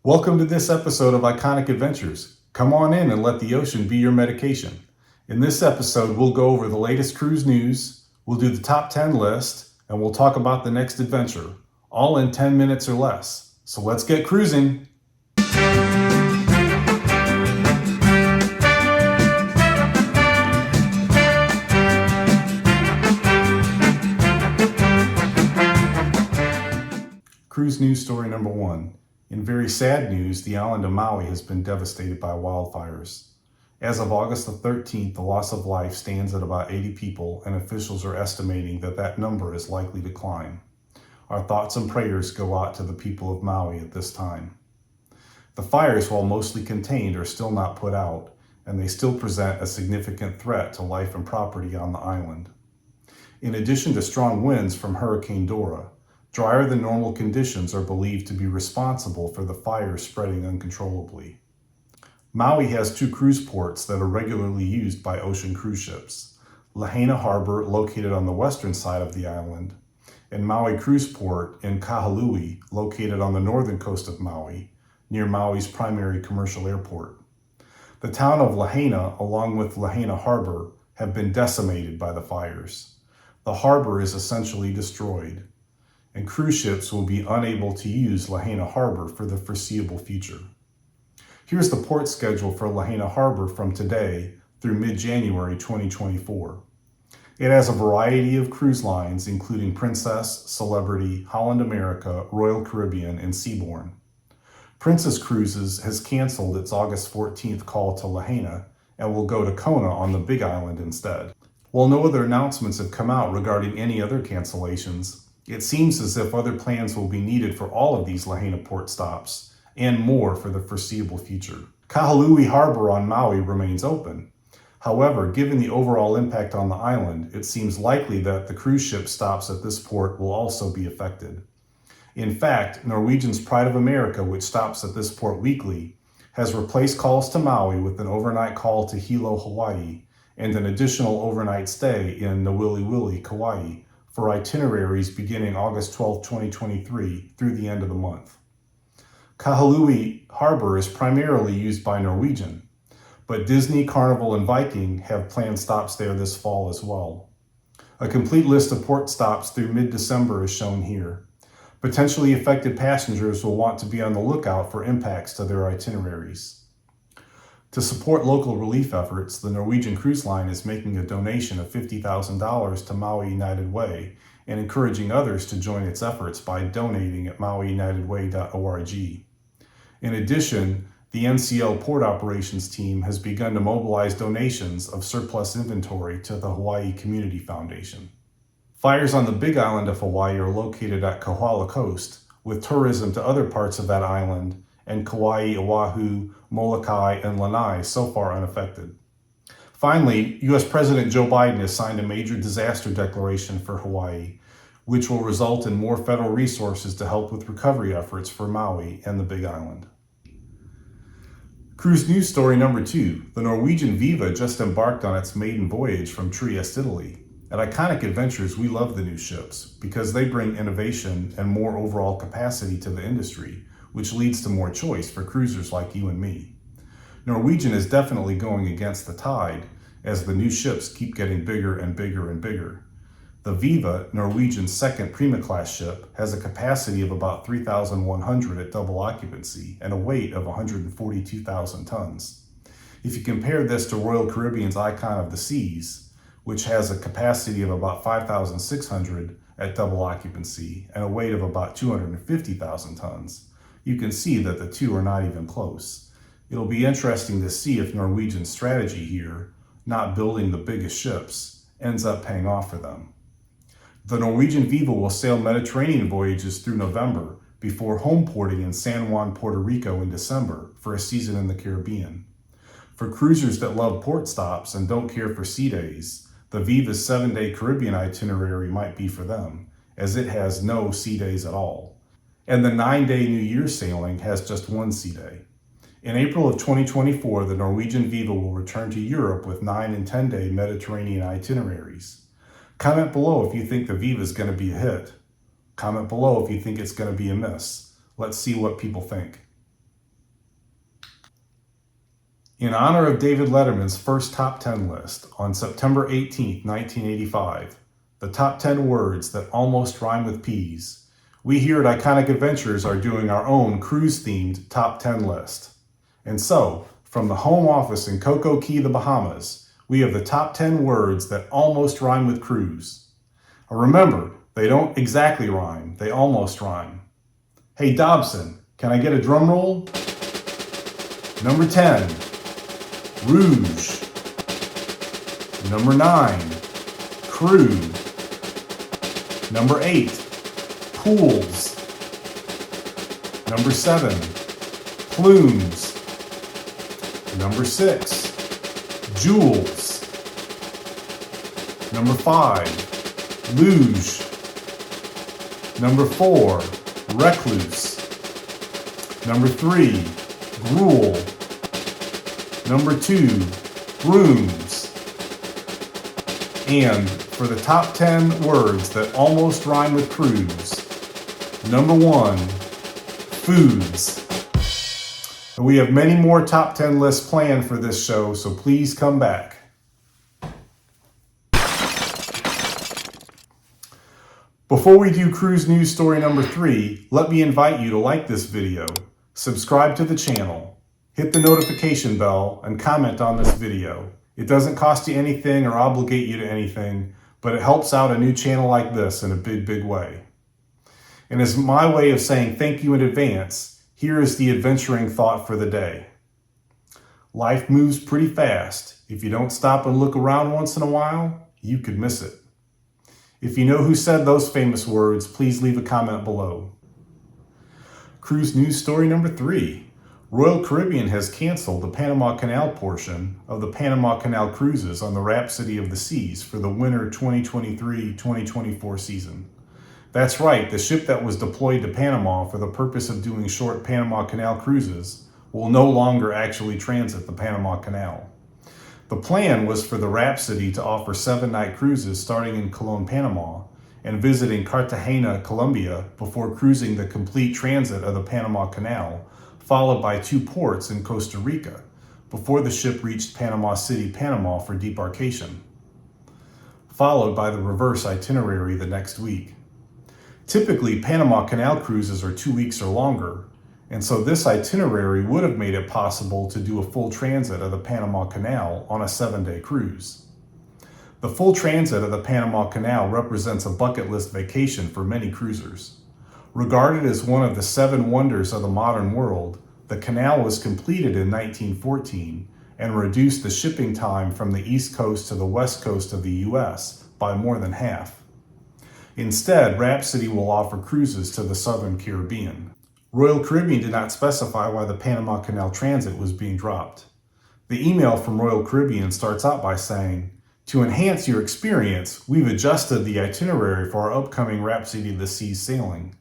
Welcome to this episode of Iconic Adventures. Come on in and let the ocean be your medication. In this episode, we'll go over the latest cruise news, we'll do the top 10 list, and we'll talk about the next adventure, all in 10 minutes or less. So let's get cruising. Cruise news story number 1. In very sad news, the island of Maui has been devastated by wildfires. As of August the 13th, the loss of life stands at about 80 people, and officials are estimating that that number is likely to climb. Our thoughts and prayers go out to the people of Maui at this time. The fires, while mostly contained, are still not put out, and they still present a significant threat to life and property on the island. In addition to strong winds from Hurricane Dora, drier than normal conditions are believed to be responsible for the fires spreading uncontrollably. Maui has 2 cruise ports that are regularly used by ocean cruise ships: Lahaina Harbor, located on the western side of the island, and Maui Cruise Port in Kahului, located on the northern coast of Maui, near Maui's primary commercial airport. The town of Lahaina, along with Lahaina Harbor, have been decimated by the fires. The harbor is essentially destroyed, and cruise ships will be unable to use Lahaina Harbor for the foreseeable future. Here's the port schedule for Lahaina Harbor from today through mid-January 2024. It has a variety of cruise lines, including Princess, Celebrity, Holland America, Royal Caribbean, and Seabourn. Princess Cruises has canceled its August 14th call to Lahaina and will go to Kona on the Big Island instead. While no other announcements have come out regarding any other cancellations, it seems as if other plans will be needed for all of these Lahaina port stops, and more for the foreseeable future. Kahului Harbor on Maui remains open. However, given the overall impact on the island, it seems likely that the cruise ship stops at this port will also be affected. In fact, Norwegian's Pride of America, which stops at this port weekly, has replaced calls to Maui with an overnight call to Hilo, Hawaii, and an additional overnight stay in Nawiliwili, Kauai, for itineraries beginning August 12, 2023 through the end of the month. Kahului Harbor is primarily used by Norwegian, but Disney, Carnival, and Viking have planned stops there this fall as well. A complete list of port stops through mid-December is shown here. Potentially affected passengers will want to be on the lookout for impacts to their itineraries. To support local relief efforts, the Norwegian Cruise Line is making a donation of $50,000 to Maui United Way and encouraging others to join its efforts by donating at mauiunitedway.org. In addition, the NCL Port Operations team has begun to mobilize donations of surplus inventory to the Hawaii Community Foundation. Fires on the Big Island of Hawaii are located at Kohala Coast, with tourism to other parts of that island and Kauai, Oahu, Molokai, and Lanai so far unaffected. Finally, U.S. President Joe Biden has signed a major disaster declaration for Hawaii, which will result in more federal resources to help with recovery efforts for Maui and the Big Island. Cruise news story number 2. The Norwegian Viva just embarked on its maiden voyage from Trieste, Italy. At Iconic Adventures, we love the new ships because they bring innovation and more overall capacity to the industry, which leads to more choice for cruisers like you and me. Norwegian is definitely going against the tide as the new ships keep getting bigger and bigger and bigger. The Viva, Norwegian's second Prima class ship, has a capacity of about 3,100 at double occupancy and a weight of 142,000 tons. If you compare this to Royal Caribbean's Icon of the Seas, which has a capacity of about 5,600 at double occupancy and a weight of about 250,000 tons, you can see that the two are not even close. It'll be interesting to see if Norwegian's strategy here, not building the biggest ships, ends up paying off for them. The Norwegian Viva will sail Mediterranean voyages through November before home porting in San Juan, Puerto Rico in December for a season in the Caribbean. For cruisers that love port stops and don't care for sea days, the Viva's 7-day Caribbean itinerary might be for them, as it has no sea days at all. And the 9-day New Year sailing has just 1 sea day. In April of 2024, the Norwegian Viva will return to Europe with 9 and 10-day Mediterranean itineraries. Comment below if you think the Viva is going to be a hit. Comment below if you think it's going to be a miss. Let's see what people think. In honor of David Letterman's first top 10 list on September 18, 1985, the top 10 words that almost rhyme with peas, we here at Iconic Adventures are doing our own cruise-themed top 10 list. And so, from the home office in Coco Key, the Bahamas, we have the top 10 words that almost rhyme with cruise. Remember, they don't exactly rhyme, they almost rhyme. Hey Dobson, can I get a drum roll? Number 10, rouge. Number 9, crew. Number 8, pools. Number 7, plumes. Number 6, jewels. Number 5, luge. Number 4, recluse. Number 3, gruel. Number 2, brooms. And for the top 10 words that almost rhyme with cruise, number 1, foods. And we have many more top 10 lists planned for this show, so please come back. Before we do cruise news story number 3, let me invite you to like this video, subscribe to the channel, hit the notification bell, and comment on this video. It doesn't cost you anything or obligate you to anything, but it helps out a new channel like this in a big, big way. And as my way of saying thank you in advance, here is the adventuring thought for the day. Life moves pretty fast. If you don't stop and look around once in a while, you could miss it. If you know who said those famous words, please leave a comment below. Cruise news story number 3. Royal Caribbean has canceled the Panama Canal portion of the Panama Canal cruises on the Rhapsody of the Seas for the winter 2023-2024 season. That's right, the ship that was deployed to Panama for the purpose of doing short Panama Canal cruises will no longer actually transit the Panama Canal. The plan was for the Rhapsody to offer 7-night cruises starting in Colón, Panama, and visiting Cartagena, Colombia, before cruising the complete transit of the Panama Canal, followed by 2 ports in Costa Rica, before the ship reached Panama City, Panama for debarkation, followed by the reverse itinerary the next week. Typically, Panama Canal cruises are 2 weeks or longer, and so this itinerary would have made it possible to do a full transit of the Panama Canal on a 7-day cruise. The full transit of the Panama Canal represents a bucket list vacation for many cruisers. Regarded as one of the 7 wonders of the modern world, the canal was completed in 1914 and reduced the shipping time from the East Coast to the West Coast of the U.S. by more than half. Instead, Rhapsody will offer cruises to the Southern Caribbean. Royal Caribbean did not specify why the Panama Canal transit was being dropped. The email from Royal Caribbean starts out by saying, "To enhance your experience, we've adjusted the itinerary for our upcoming Rhapsody of the Seas sailing."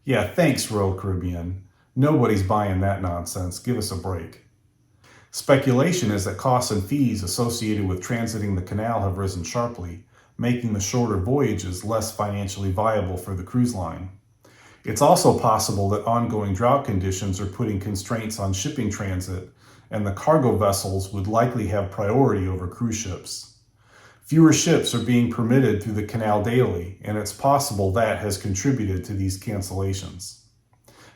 Yeah, thanks, Royal Caribbean. Nobody's buying that nonsense. Give us a break. Speculation is that costs and fees associated with transiting the canal have risen sharply, making the shorter voyages less financially viable for the cruise line. It's also possible that ongoing drought conditions are putting constraints on shipping transit, and the cargo vessels would likely have priority over cruise ships. Fewer ships are being permitted through the canal daily, and it's possible that has contributed to these cancellations.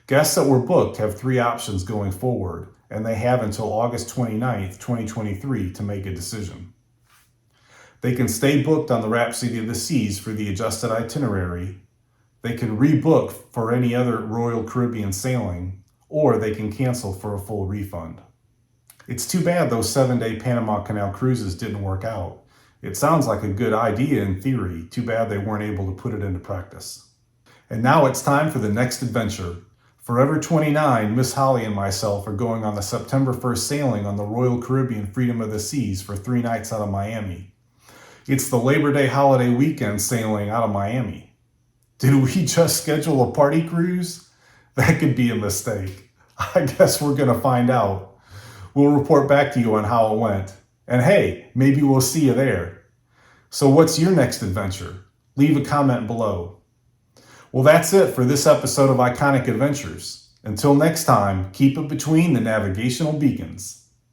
Guests that were booked have 3 options going forward, and they have until August 29, 2023 to make a decision. They can stay booked on the Rhapsody of the Seas for the adjusted itinerary, they can rebook for any other Royal Caribbean sailing, or they can cancel for a full refund. It's too bad those 7-day Panama Canal cruises didn't work out. It sounds like a good idea in theory, too bad they weren't able to put it into practice. And now it's time for the next adventure. Forever 29, Miss Holly and myself are going on the September 1st sailing on the Royal Caribbean Freedom of the Seas for 3 nights out of Miami. It's the Labor Day holiday weekend sailing out of Miami. Did we just schedule a party cruise? That could be a mistake. I guess we're going to find out. We'll report back to you on how it went. And hey, maybe we'll see you there. So what's your next adventure? Leave a comment below. Well, that's it for this episode of Iconic Adventures. Until next time, keep it between the navigational beacons.